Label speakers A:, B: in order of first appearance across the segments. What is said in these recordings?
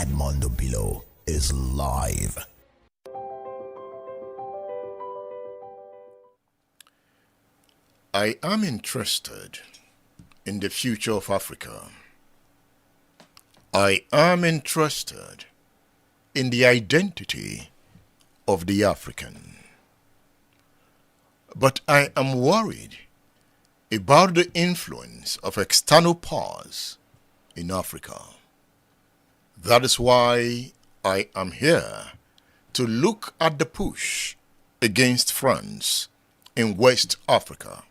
A: Edmondo Below is live.
B: I am interested in the future of Africa. I am interested in the identity of the African. But I am worried about the influence of external powers in Africa. That is why I am here to look at the push against France in West Africa.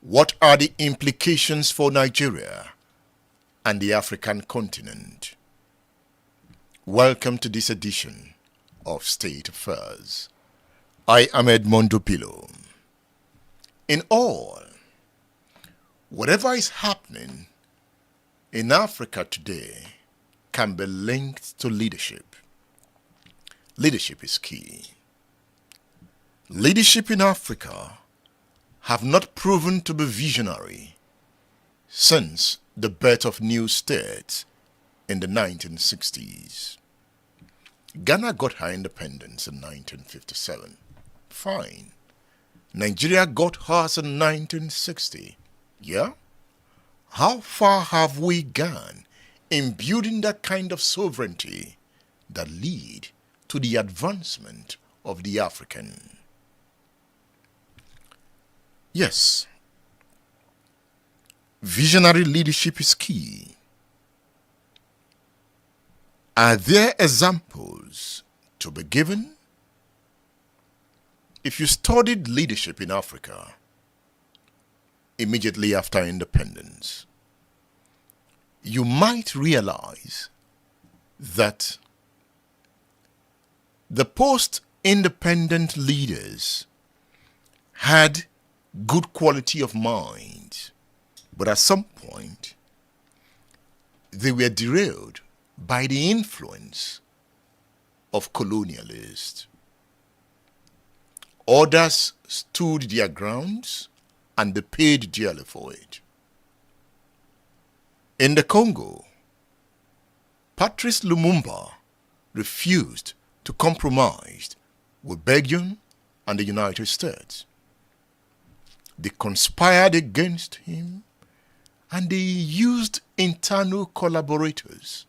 B: What are the implications for Nigeria and the African continent? Welcome to this edition of State Affairs. I am Edmondo Pillow. In all, whatever is happening in Africa today can be linked to leadership. Leadership is key. Leadership in Africa have not proven to be visionary since the birth of new states in the 1960s. Ghana got her independence in 1957. Fine. Nigeria got hers in 1960. Yeah? How far have we gone in building that kind of sovereignty that lead to the advancement of the African? Yes, visionary leadership is key. Are there examples to be given? If you studied leadership in Africa immediately after independence, you might realize that the post-independent leaders had good quality of mind, but at some point they were derailed by the influence of colonialists. Others stood their grounds and they paid dearly for it. In the Congo, Patrice Lumumba refused to compromise with Belgium and the United States. They conspired against him and they used internal collaborators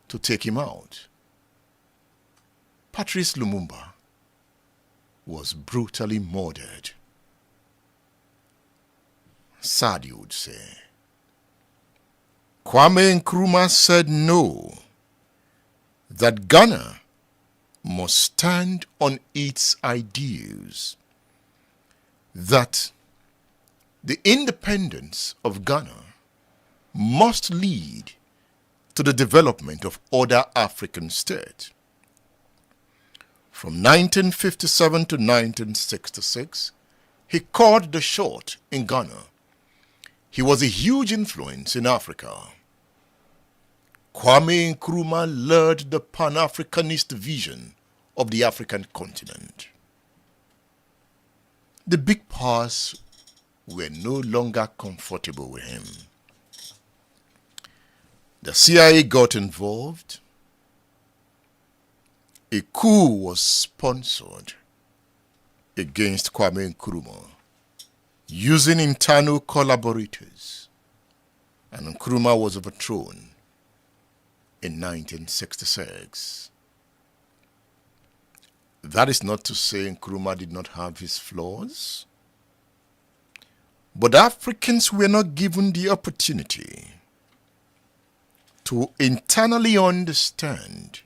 B: to take him out. Patrice Lumumba was brutally murdered. Sad, you would say. Kwame Nkrumah said no, that Ghana must stand on its ideals, that the independence of Ghana must lead to the development of other African states. From 1957 to 1966, he called the shot in Ghana. He was a huge influence in Africa. Kwame Nkrumah led the Pan-Africanist vision of the African continent. The big powers were no longer comfortable with him. The CIA got involved. A coup was sponsored against Kwame Nkrumah using internal collaborators, and Nkrumah was overthrown in 1966. That is not to say Nkrumah did not have his flaws, but Africans were not given the opportunity to internally understand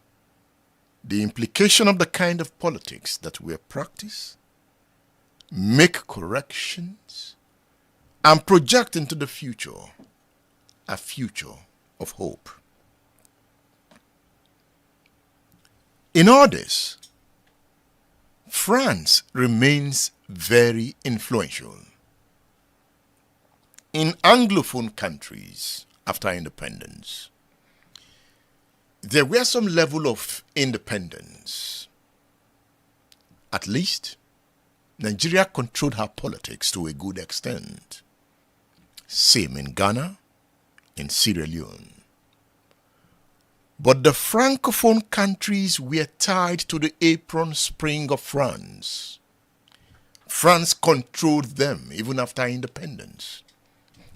B: the implication of the kind of politics that were practiced, make corrections, and project into the future a future of hope. In all this, France remains very influential. In Anglophone countries after independence, there were some level of independence. At least, Nigeria controlled her politics to a good extent. Same in Ghana, in Sierra Leone. But the Francophone countries were tied to the apron string of France. France controlled them even after independence.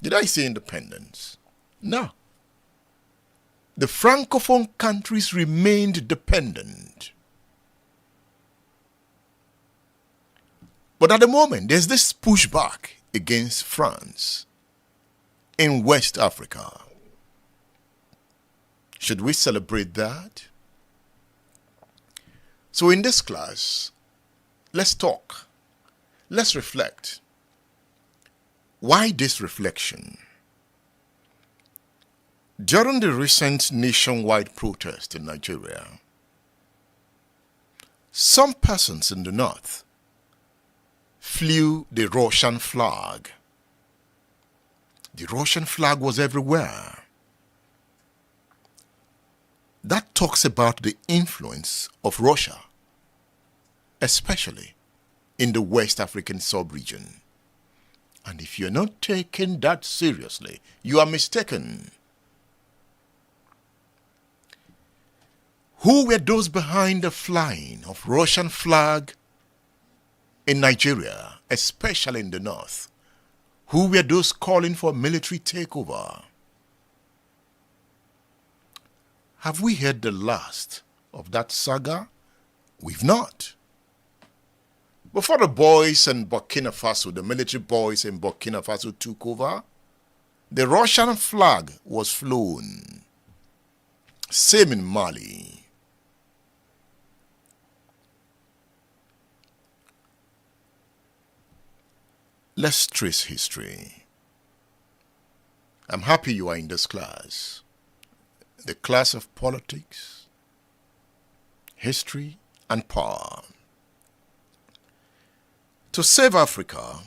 B: Did I say independence? No. The Francophone countries remained dependent. But at the moment, there's this pushback against France in West Africa. Should we celebrate that? So in this class, let's talk. Let's reflect. Why this reflection? During the recent nationwide protest in Nigeria, some persons in the north flew the Russian flag. The Russian flag was everywhere. That talks about the influence of Russia, especially in the West African sub-region. And if you're not taking that seriously, you are mistaken. Who were those behind the flying of Russian flag in Nigeria, especially in the north? Who were those calling for military takeover? Have we heard the last of that saga? We've not. Before the boys in Burkina Faso, the military boys in Burkina Faso took over, the Russian flag was flown. Same in Mali. Let's trace history. I'm happy you are in this class. The class of politics, history, and power. To save Africa,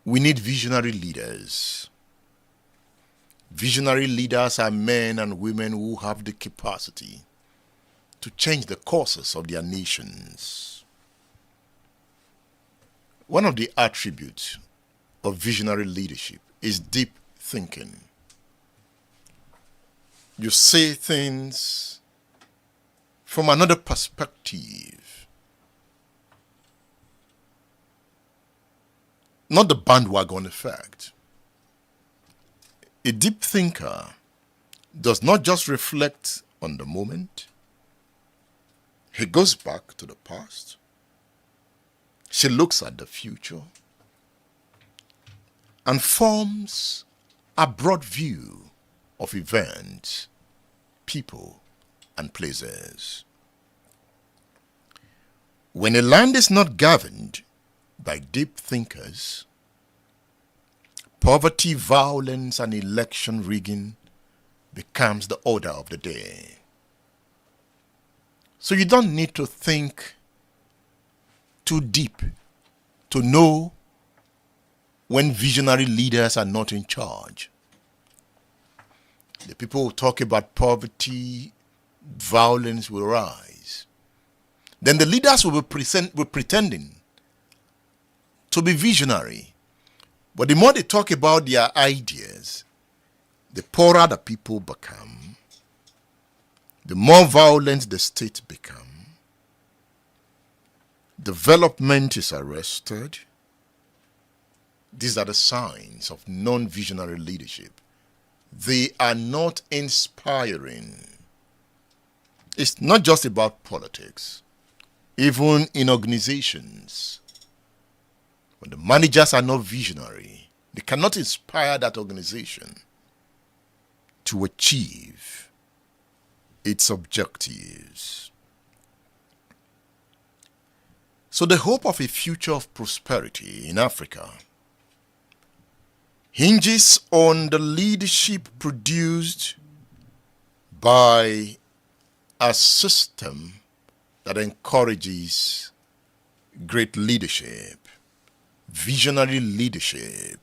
B: we need visionary leaders. Visionary leaders are men and women who have the capacity to change the courses of their nations. One of the attributes of visionary leadership is deep thinking. You say things from another perspective. Not the bandwagon effect. A deep thinker does not just reflect on the moment. He goes back to the past. She looks at the future and forms a broad view of events, people, and places. When a land is not governed by deep thinkers, poverty, violence, and election rigging becomes the order of the day. So you don't need to think too deep to know when visionary leaders are not in charge. The people who talk about poverty, violence will rise. Then the leaders will be pretending to be visionary. But the more they talk about their ideas, the poorer the people become, the more violent the state becomes. Development is arrested. These are the signs of non-visionary leadership. They are not inspiring. It's not just about politics. Even in organizations, when the managers are not visionary, they cannot inspire that organization to achieve its objectives. So the hope of a future of prosperity in Africa hinges on the leadership produced by a system that encourages great leadership, visionary leadership.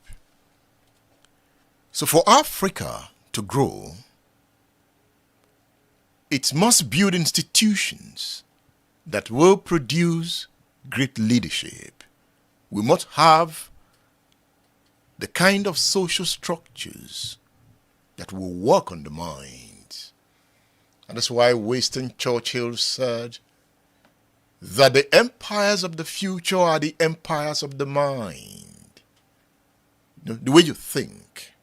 B: So for Africa to grow, it must build institutions that will produce great leadership. We must have the kind of social structures that will work on the minds And that's why Winston Churchill said that the empires of the future are the empires of the mind. The way you think,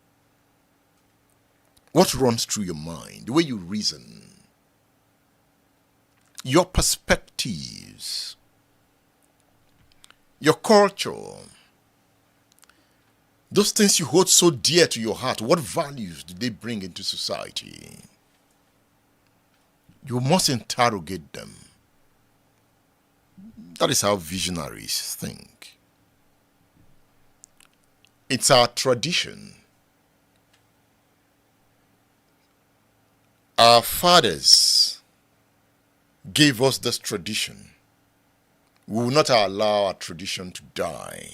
B: what runs through your mind, the way you reason, your perspectives, your culture, those things you hold so dear to your heart, what values do they bring into society? You must interrogate them. That is how visionaries think. It's our tradition. Our fathers gave us this tradition. We will not allow our tradition to die.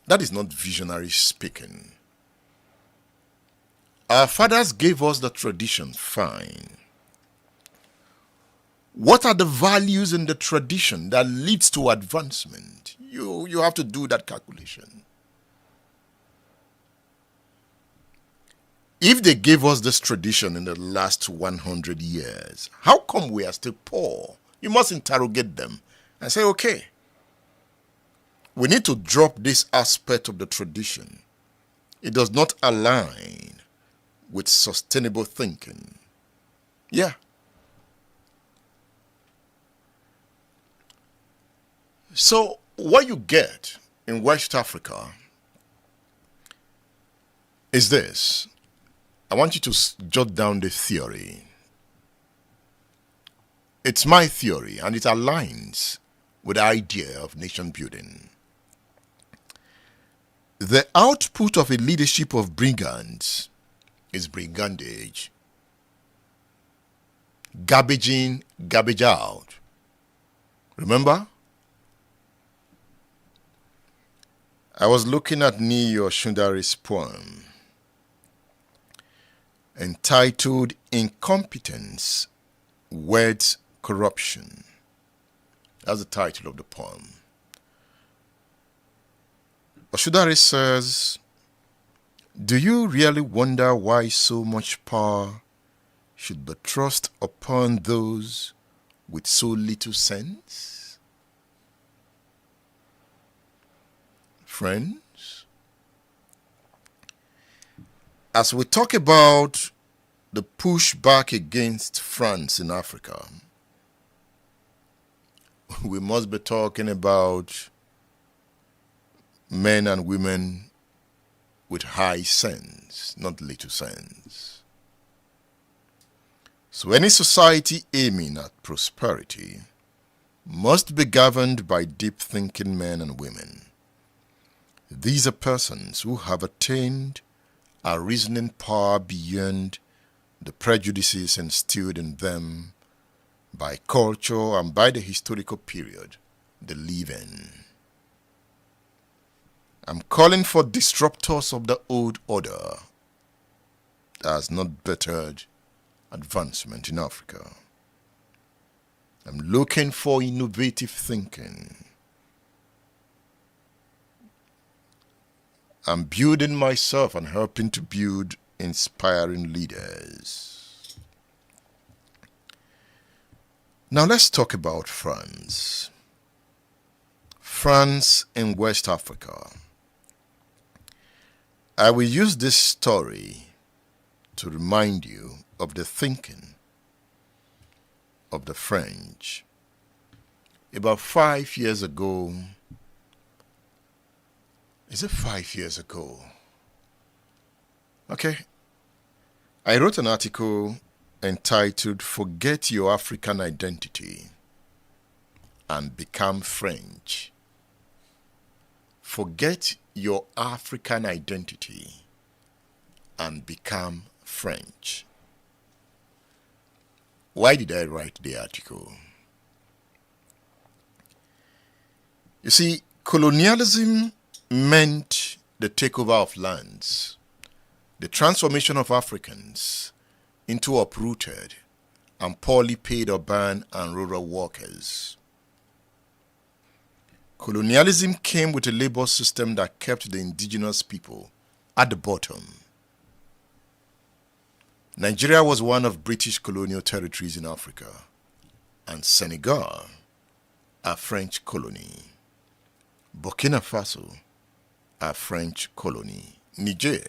B: That is not visionary speaking. Our fathers gave us the tradition, fine. What are the values in the tradition that leads to advancement? You have to do that calculation. If they gave us this tradition in the last 100 years, how come we are still poor? You must interrogate them and say, okay, we need to drop this aspect of the tradition. It does not align with sustainable thinking. Yeah. So what you get in West Africa is this. I want you to jot down the theory. It's my theory, and it aligns with the idea of nation building. The output of a leadership of brigands is brigandage. Garbage in, garbage out. Remember? I was looking at Niyo Shundari's poem entitled Incompetence, Words, Corruption. That's the title of the poem. Oshundari says, do you really wonder why so much power should be thrust upon those with so little sense? Friends, as we talk about the pushback against France in Africa, we must be talking about men and women with high sense, not little sense. So any society aiming at prosperity must be governed by deep-thinking men and women. These are persons who have attained a reasoning power beyond the prejudices instilled in them by culture and by the historical period they live in. I'm calling for disruptors of the old order that has not bettered advancement in Africa. I'm looking for innovative thinking. I'm building myself and helping to build inspiring leaders. Now let's talk about France. France in West Africa. I will use this story to remind you of the thinking of the French. About 5 years ago, is it 5 years ago? Okay. I wrote an article entitled Forget Your African Identity and Become French. Forget your African identity and become French. Why did I write the article? You see, colonialism meant the takeover of lands, the transformation of Africans into uprooted and poorly paid urban and rural workers. Colonialism came with a labor system that kept the indigenous people at the bottom. Nigeria was one of British colonial territories in Africa, and Senegal, a French colony. Burkina Faso, a French colony. Niger,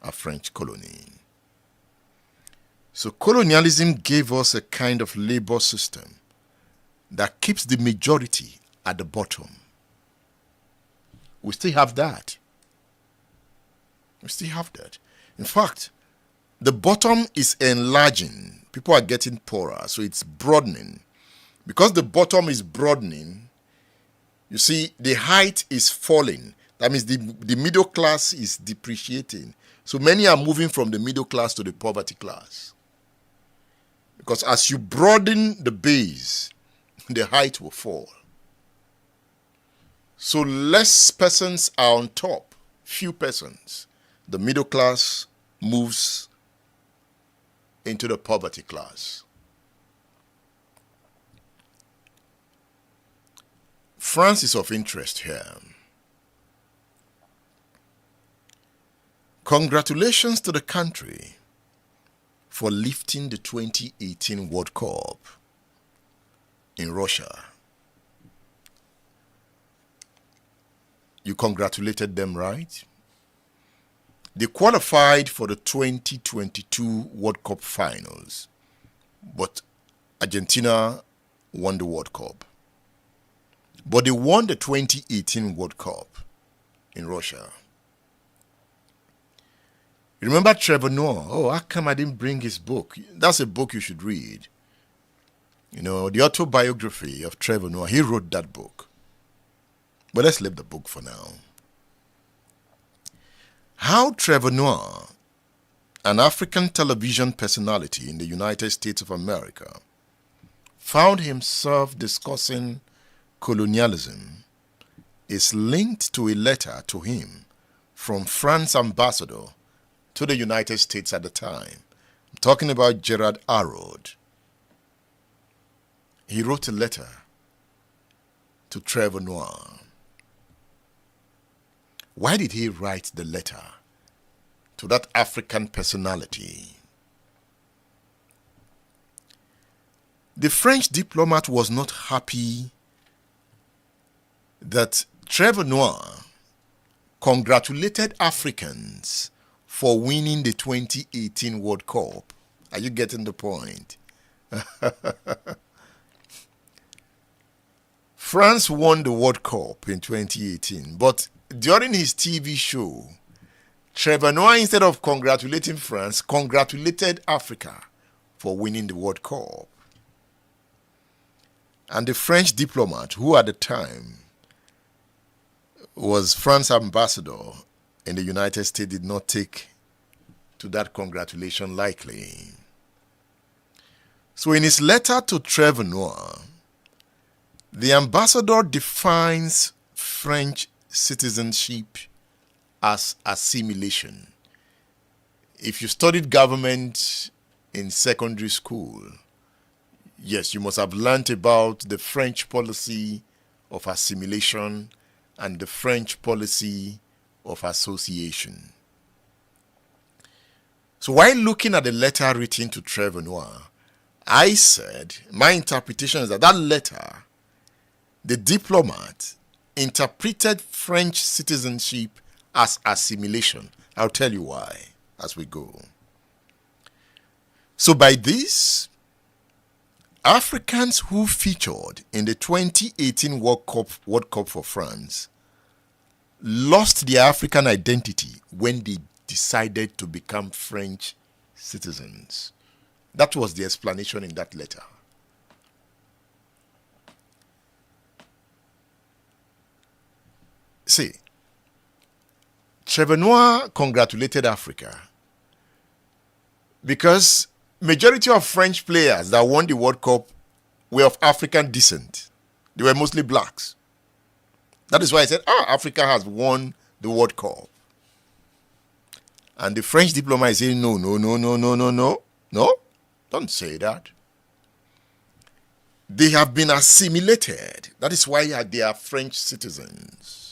B: a French colony. So colonialism gave us a kind of labor system that keeps the majority at the bottom. We still have that. We still have that. In fact, the bottom is enlarging. People are getting poorer, so it's broadening. Because the bottom is broadening, you see, the height is falling. That means the middle class is depreciating. So many are moving from the middle class to the poverty class. Because as you broaden the base, the height will fall. So less persons are on top, few persons. The middle class moves into the poverty class. France is of interest here. Congratulations to the country for lifting the 2018 World Cup in Russia. You congratulated them, right? They qualified for the 2022 World Cup finals, but Argentina won the World Cup. But they won the 2018 World Cup in Russia. You remember Trevor Noah? Oh, how come I didn't bring his book? That's a book you should read. You know, the autobiography of Trevor Noah. He wrote that book. But let's leave the book for now. How Trevor Noah, an African television personality in the United States of America, found himself discussing colonialism is linked to a letter to him from France's ambassador to the United States at the time. I'm talking about Gerard Arrod. He wrote a letter to Trevor Noah. Why did he write the letter to that African personality? The French diplomat was not happy that Trevor Noah congratulated Africans for winning the 2018 World Cup. Are you getting the point? France won the World Cup in 2018, but during his TV show, Trevor Noah, instead of congratulating France, congratulated Africa for winning the World Cup. And the French diplomat, who at the time was France's ambassador in the United States, did not take to that congratulation lightly. So in his letter to Trevor Noah, the ambassador defines French citizenship as assimilation. If you studied government in secondary school, yes, you must have learnt about the French policy of assimilation and the French policy of association. So while looking at the letter written to Trevor Noah, I said, my interpretation is that that letter, the diplomat interpreted French citizenship as assimilation. I'll tell you why as we go. So by this, Africans who featured in the 2018 World Cup for France lost their African identity when they decided to become French citizens. That was the explanation in that letter. See, Trevor Noah congratulated Africa because majority of French players that won the World Cup were of African descent. They were mostly blacks. That is why I said, Africa has won the World Cup. And the French diplomat is saying, no, don't say that. They have been assimilated. That is why they are French citizens.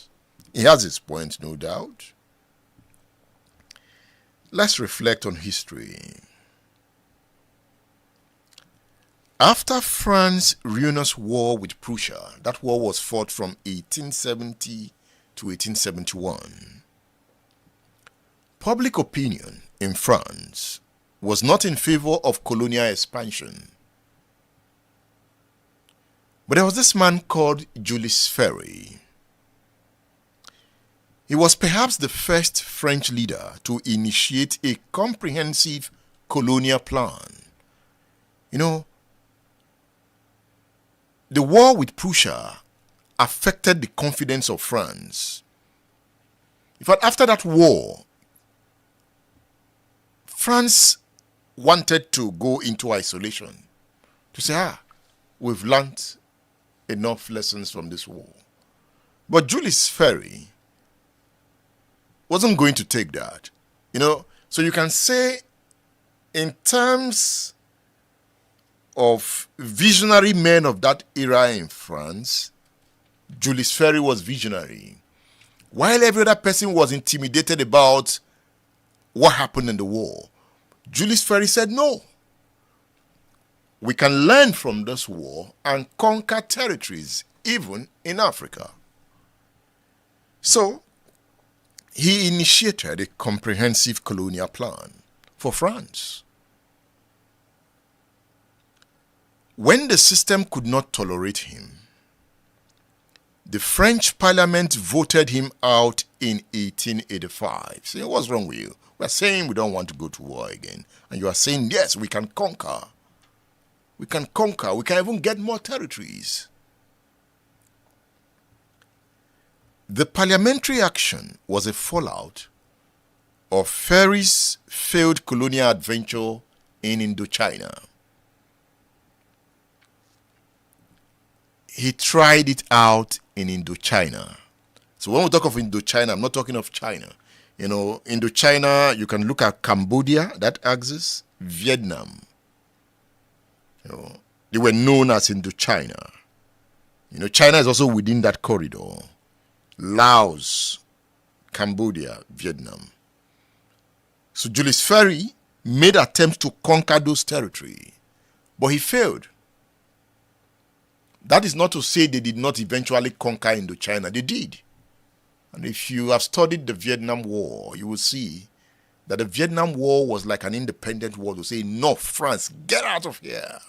B: He has his point, no doubt. Let's reflect on history. After France's ruinous war with Prussia, that war was fought from 1870 to 1871, public opinion in France was not in favor of colonial expansion. But there was this man called Jules Ferry. He was perhaps the first French leader to initiate a comprehensive colonial plan. You know, the war with Prussia affected the confidence of France. In fact, after that war, France wanted to go into isolation, to say, we've learned enough lessons from this war. But Jules Ferry wasn't going to take that. So you can say, in terms of visionary men of that era in France, Jules Ferry was visionary. While every other person was intimidated about what happened in the war, Jules Ferry said, no. We can learn from this war and conquer territories, even in Africa. So, he initiated a comprehensive colonial plan for France. When the system could not tolerate him, the French Parliament voted him out in 1885. Say, what's wrong with you? We're saying we don't want to go to war again. And you are saying, yes, we can conquer. We can conquer. We can even get more territories. The parliamentary action was a fallout of Ferry's failed colonial adventure in Indochina. He tried it out in Indochina. So when we talk of Indochina, I'm not talking of China. Indochina, you can look at Cambodia, that axis, Vietnam. They were known as Indochina. China is also within that corridor. Laos, Cambodia, Vietnam. So Jules Ferry made attempts to conquer those territories, but he failed. That is not to say they did not eventually conquer Indochina. They did. And if you have studied the Vietnam War, you will see that the Vietnam War was like an independent war to say, no, France, get out of here.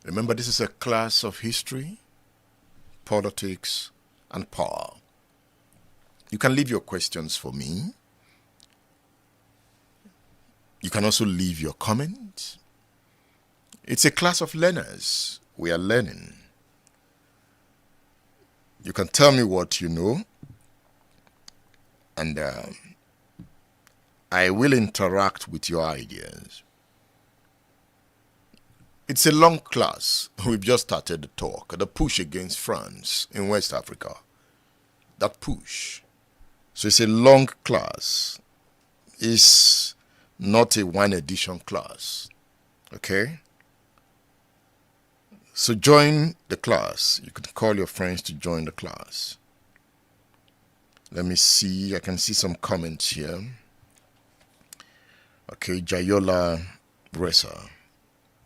B: Remember, this is a class of history, politics, and power. You can leave your questions for me. You can also leave your comments. It's a class of learners. We are learning. You can tell me what you know, and I will interact with your ideas. It's a long class. We've just started the talk, the push against France in West Africa. That push. So it's a long class. It's not a one edition class. Okay? So join the class. You can call your friends to join the class. Let me see. I can see some comments here. Okay, Jayola Ressa.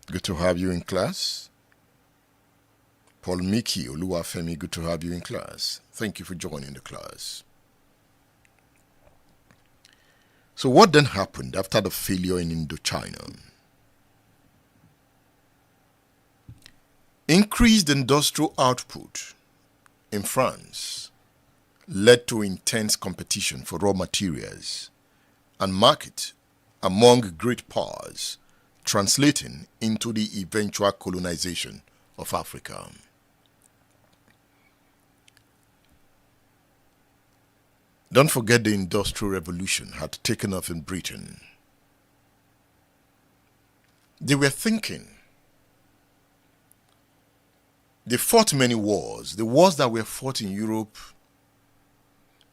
B: Good to have you in class. Paul Miki Oluwafemi, good to have you in class. Thank you for joining the class. So what then happened after the failure in Indochina? Increased industrial output in France led to intense competition for raw materials and market among great powers, translating into the eventual colonization of Africa. Don't forget the Industrial Revolution had taken off in Britain. They were thinking. They fought many wars. The wars that were fought in Europe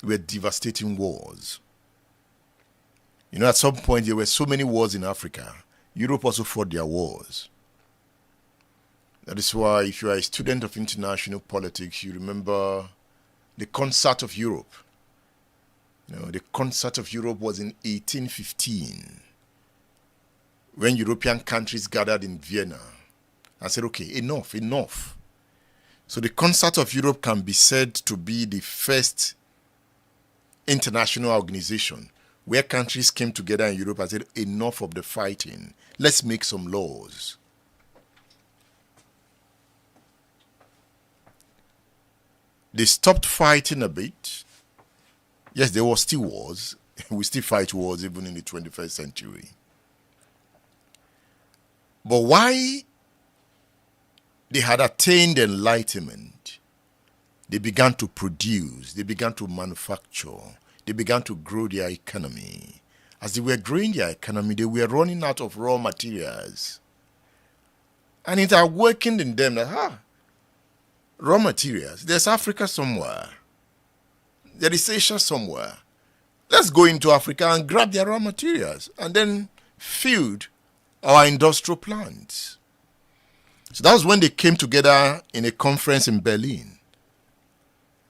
B: were devastating wars. At some point there were so many wars in Africa. Europe also fought their wars. That is why if you are a student of international politics, you remember the Concert of Europe. The Concert of Europe was in 1815. when European countries gathered in Vienna and said, okay, enough. So the Concert of Europe can be said to be the first international organization where countries came together in Europe and said, enough of the fighting. Let's make some laws. They stopped fighting a bit. Yes, there were still wars. We still fight wars even in the 21st century. But why they had attained enlightenment, they began to produce, they began to manufacture, they began to grow their economy. As they were growing their economy, they were running out of raw materials. And it had awakened in them that, raw materials, there's Africa somewhere. There is Asia somewhere. Let's go into Africa and grab their raw materials and then feed our industrial plants. So that was when they came together in a conference in Berlin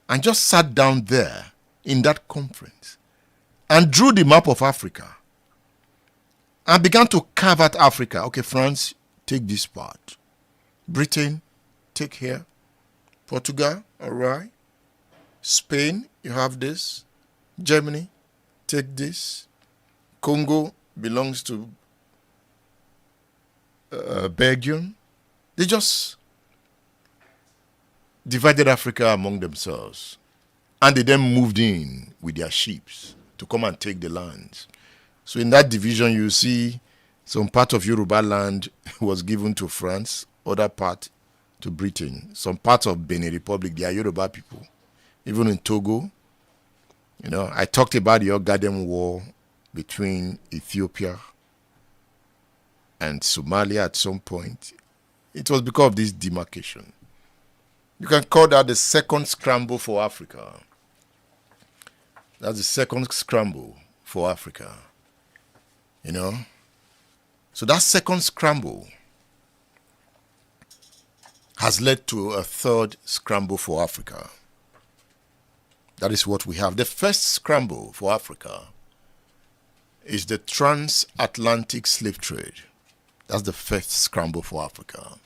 B: and just sat down there in that conference and drew the map of Africa and began to carve out Africa. Okay, France, take this part. Britain, take here. Portugal, all right. Spain, you have this. Germany, take this. Congo belongs to Belgium. They just divided Africa among themselves. And they then moved in with their ships to come and take the lands. So in that division, you see some part of Yoruba land was given to France, other part to Britain. Some parts of Benin Republic, they are Yoruba people. Even in Togo, I talked about the Ogaden War between Ethiopia and Somalia at some point. It was because of this demarcation. You can call that the second scramble for Africa. That's the second scramble for Africa. So that second scramble has led to a third scramble for Africa. That is what we have. The first scramble for Africa is the transatlantic slave trade. That's the first scramble for Africa.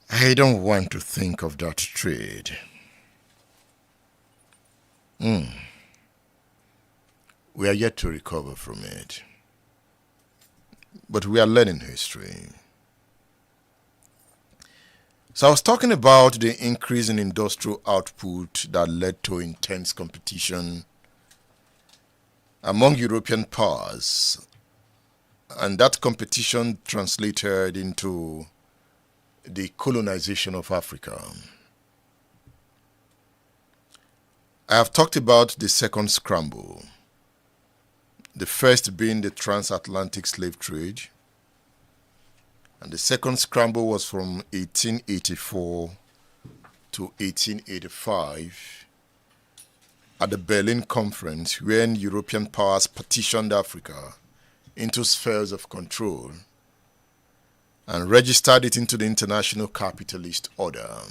B: I don't want to think of that trade. We are yet to recover from it. But we are learning history. So I was talking about the increase in industrial output that led to intense competition among European powers. And that competition translated into the colonization of Africa. I have talked about the second scramble. The first being the transatlantic slave trade. And the second scramble was from 1884 to 1885 at the Berlin Conference, when European powers partitioned Africa into spheres of control and registered it into the international capitalist order.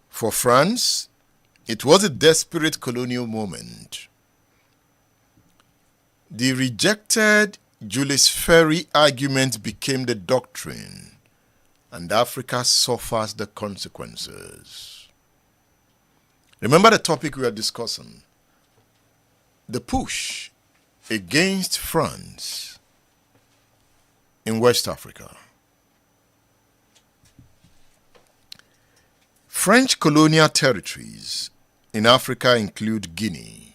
B: For France, it was a desperate colonial moment. The rejected Julius Ferry argument became the doctrine, and Africa suffers the consequences. Remember the topic we are discussing? The push against France in West Africa. French colonial territories in Africa include Guinea.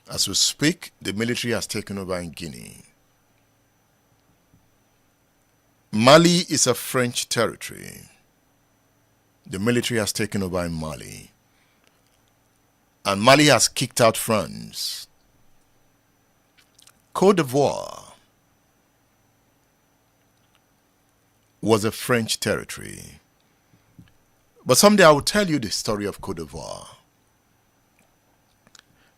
B: As we speak, the military has taken over in Guinea. Mali is a French territory. The military has taken over in Mali. And Mali has kicked out France. Côte d'Ivoire was a French territory. But someday I will tell you the story of Côte d'Ivoire.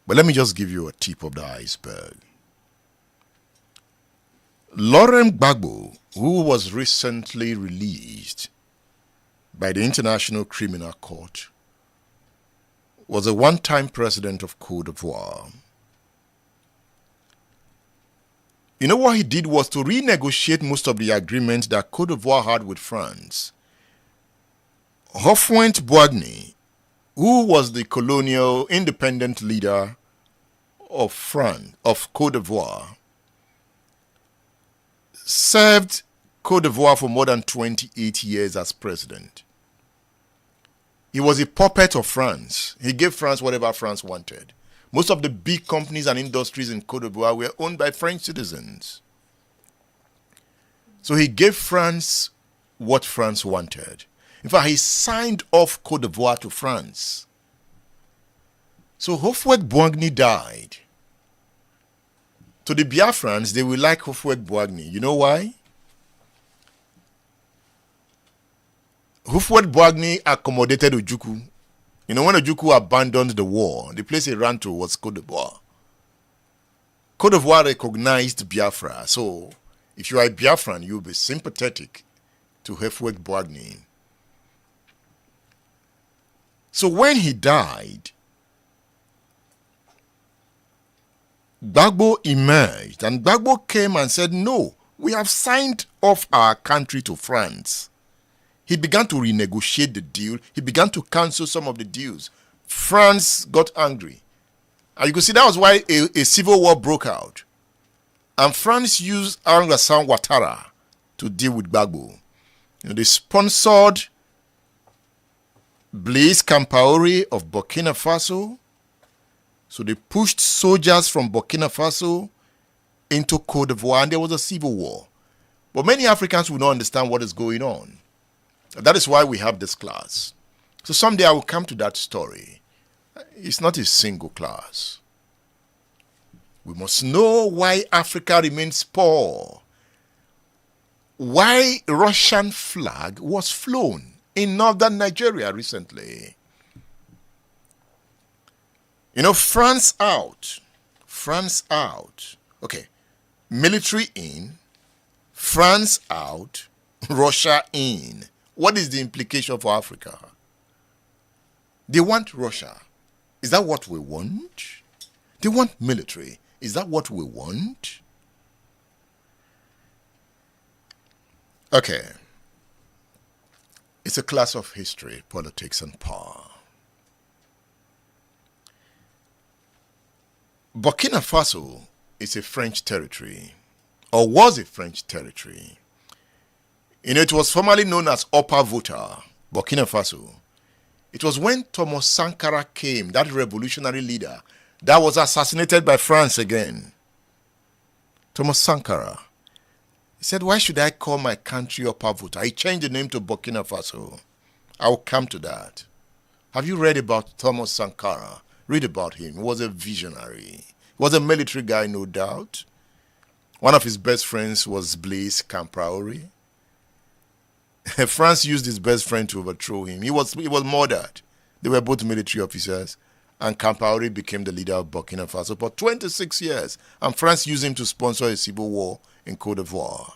B: But let me just give you a tip of the iceberg. Laurent Gbagbo, who was recently released by the International Criminal Court, was a one-time president of Côte d'Ivoire. You know what he did was to renegotiate most of the agreements that Cote d'Ivoire had with France. Houphouët-Boigny, who was the colonial independent leader of Cote d'Ivoire, served Cote d'Ivoire for more than 28 years as president. He was a puppet of France. He gave France whatever France wanted. Most of the big companies and industries in Cote d'Ivoire were owned by French citizens. So he gave France what France wanted. In fact, he signed off Cote d'Ivoire to France. So Houphouët-Boigny died. To the Biafrans, they will like Houphouët-Boigny. You know why? Houphouët-Boigny accommodated Ojukwu. You know, when Ojukwu abandoned the war, the place he ran to was Cote d'Ivoire. Cote d'Ivoire recognized Biafra. So, if you are a Biafran, you'll be sympathetic to Houphouët-Boigny. So when he died, Gbagbo emerged, and Gbagbo came and said, no, we have signed off our country to France. He began to renegotiate the deal. He began to cancel some of the deals. France got angry. And you can see that was why a civil war broke out. And France used Alassane Ouattara to deal with Gbagbo. You know, they sponsored Blaise Compaoré of Burkina Faso. So they pushed soldiers from Burkina Faso into Cote d'Ivoire, and there was a civil war. But many Africans will not understand what is going on. That is why we have this class. So someday I will come to that story. It's not a single class. We must know why Africa remains poor. Why Russian flag was flown in northern Nigeria recently. You know, France out. France out. Okay. Military in. France out. Russia in. What is the implication for Africa? They want Russia. Is that what we want? They want military. Is that what we want? Okay. It's a class of history, politics, and power. Burkina Faso is a French territory, or was a French territory. You know, it was formerly known as Upper Volta, Burkina Faso. It was when Thomas Sankara came, that revolutionary leader, that was assassinated by France again. Thomas Sankara. He said, why should I call my country Upper Volta? He changed the name to Burkina Faso. I will come to that. Have you read about Thomas Sankara? Read about him. He was a visionary. He was a military guy, no doubt. One of his best friends was Blaise Compaoré. France used his best friend to overthrow him. He was murdered. They were both military officers. And Compaoré became the leader of Burkina Faso for 26 years. And France used him to sponsor a civil war in Cote d'Ivoire.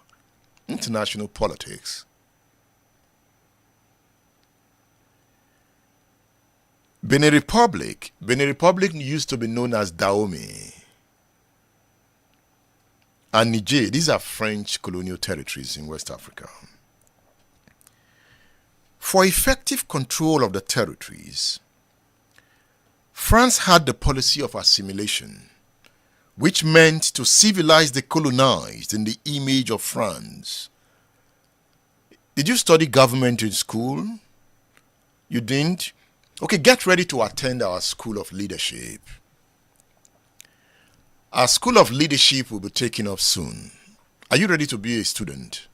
B: International politics. Benin Republic used to be known as Dahomey. And Niger, these are French colonial territories in West Africa. For effective control of the territories, France had the policy of assimilation, which meant to civilize the colonized in the image of France. Did you study government in school? You didn't? Okay, get ready to attend our School of Leadership. Our School of Leadership will be taking off soon. Are you ready to be a student?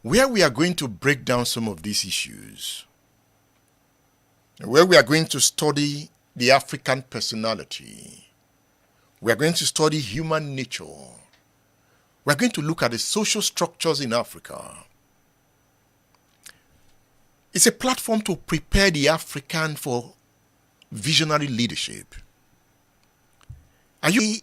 B: Where we are going to break down some of these issues. Where we are going to study the African personality. We are going to study human nature. We are going to look at the social structures in Africa. It's a platform to prepare the African for visionary leadership. Are you